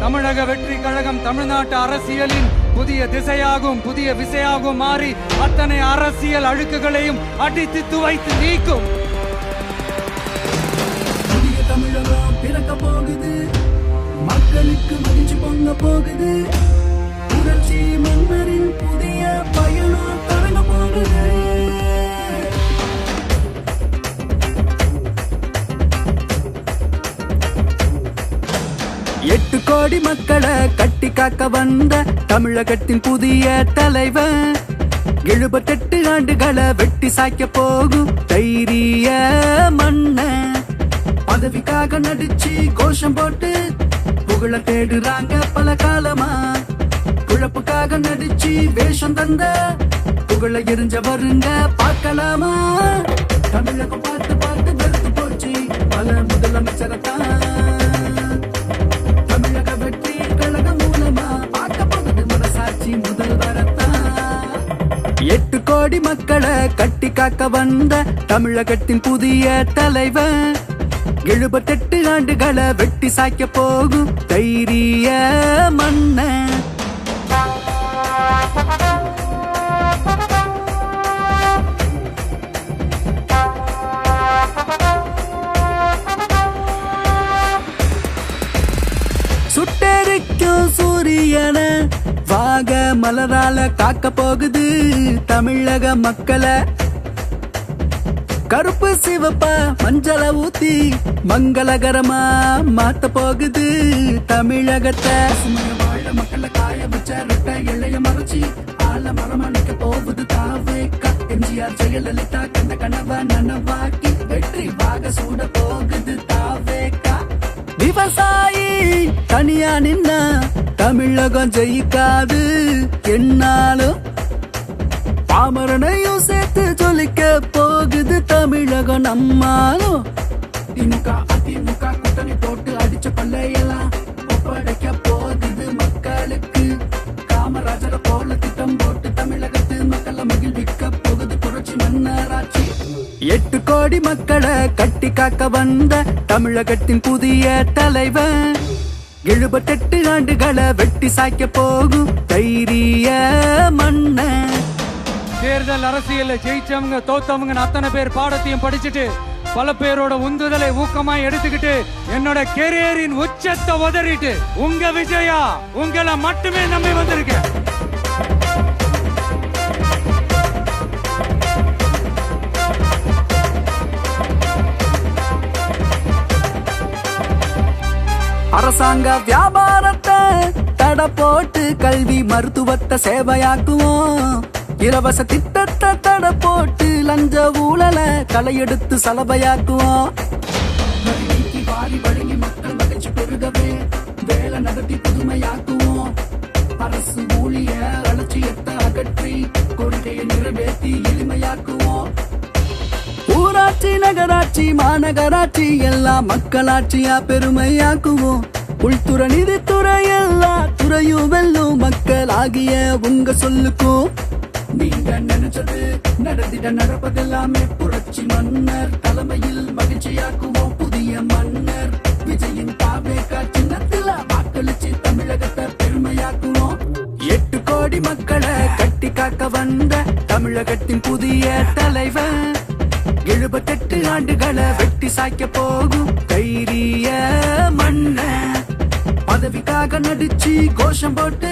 தமிழக வெற்றி கழகம் தமிழ்நாட்டு அரசியலின் புதிய திசையாகும், புதிய விசையாகும் மாறி அத்தனை அரசியல் அழுக்குகளையும் அடித்து துவைத்து நீக்கும். புதிய தமிழகம் பிறக்க போகுது, மக்களுக்கு மகிழ்ச்சி பொங்க போகுது. புரட்சி மன்னரின் புதிய பயணம் தொடங்க போகுது. 8 கோடி மக்களை கட்டி காக்க வந்த தமிழகத்தின் புதிய தலைவன். 78 ஆண்டுகளை வெட்டி சாய்க்க போகும் தைரிய மன்ன. பதவிக்காக நடிச்சு கோஷம் போட்டு புகழ தேடுறாங்க பல காலமா. குழப்புக்காக நடிச்சு வேஷம் தந்த புகழ எரிஞ்ச வருங்க பார்க்கலாமா. தமிழகம் பார்த்து பார்த்து வெறுத்து போச்சு பல முதலமைச்சரத்தான். தமிழக வெற்றி கழகம் மூலமா பார்க்க போகுது மனசாட்சி முதல்வரத்தான். 8 கோடி மக்களை கட்டி காக்க வந்த தமிழகத்தின் புதிய தலைவன். 78 ஆண்டுகளை வெட்டி சாய்க்க போகும் தைரிய மன்ன. சுட்டெரிக்கும் சூரியன வாக மலரால காக்க போகுது தமிழக மக்களை. கருப்பு சிவப்பா மஞ்சள ஊத்தி மங்களகரமா மாத்த போகுது தமிழகத்தை. வாழ மக்களை காய வச்ச ரெட்ட இளைய மறைச்சி ஆல மரமா நிக்க போகுது தாவேக்கா. எம்ஜிஆர் ஜெயலலிதா கண்ட கனவா நனவாக்கி வெற்றி வாக சூட போகுது தாவேக்கா. விவசாயி தனியா நின்னா தமிழகம் ஜெயிக்காது என்னாலும். பாமரனையும் சேர்த்து ஜொலிக்க போகுது தமிழகம் நம்மாலும். திமுக அதிமுக கூட்டணி போட்டு அடிச்ச பல்லையெல்லாம் ஒப்படைக்க போகுது மக்களுக்கு. காமராஜரை போல திட்டம் போட்டு தமிழகத்து மக்களை மகிழ்விக்க போகுது புரட்சி மன்னராட்சி. 8 கோடி மக்களை கட்டி காக்க வந்த தமிழகத்தின் புதிய தலைவன். 78 ஆண்டுகளை வெட்டி சாய்க்க போகும் தைரிய மன்ன. தேர்தல் அரசியல்ல ஜெயிச்சவங்க தோத்தவங்க அத்தனை பேர் பாடத்தையும் படிச்சுட்டு பல பேரோட உந்துதலை ஊக்கமாய் எடுத்துக்கிட்டு என்னோட கெரியரின் உச்சத்தை உதறிட்டு உங்க விஜயா உங்களை மட்டுமே நம்பி வந்திருக்கேன். அரசாங்க வியாபாரத்தை தடை போட்டு கல்வி மருத்துவத்தை சேவையாக்குவோம். இலவச திட்டத்தை தடை போட்டு லஞ்ச ஊழல களையெடுத்து சலபையாக்குவோம். வாரி வழங்கி மக்கள் மகிழ்ச்சி பெருகவே வேலை நடத்தி புதுமையாக்குவோம். அரசு ஊழிய அலட்சியத்தை அகற்றி கோரிக்கையை நிறைவேற்றி எளிமையாக்குவோம். ஊராட்சி நகராட்சி மாநகராட்சி எல்லாம் மக்களாட்சியா பெருமையாக்குவோம். உள்துறை நிதித்துறை எல்லா துறையும் வெல்லும் மக்கள் ஆகிய உங்க சொல்லுக்கும். நீங்க நினைச்சது நடந்திட நடப்பதெல்லாமே புரட்சி மன்னர் தலைமையில் மகிழ்ச்சியாக்குவோம் புதிய மன்னர். விஜயின் தாவேக்கா சின்னத்துல வாக்களிச்சு தமிழகத்தை பெருமையாக்குவோம். 8 கோடி மக்களை கட்டி காக்க வந்த தமிழகத்தின் புதிய தலைவன். 78 ஆண்டுகளை வெட்டி சாய்க்க போகும் தைரிய மன்ன. பதவிக்காக நடிச்சு கோஷம் போட்டு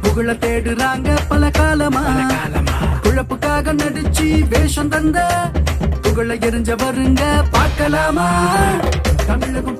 புகழ தேடுறாங்க பல காலமா. குழப்புக்காக நடிச்சு வேஷம் தந்த புகழ எரிஞ்ச வருங்க பார்க்கலாமா. தமிழகம்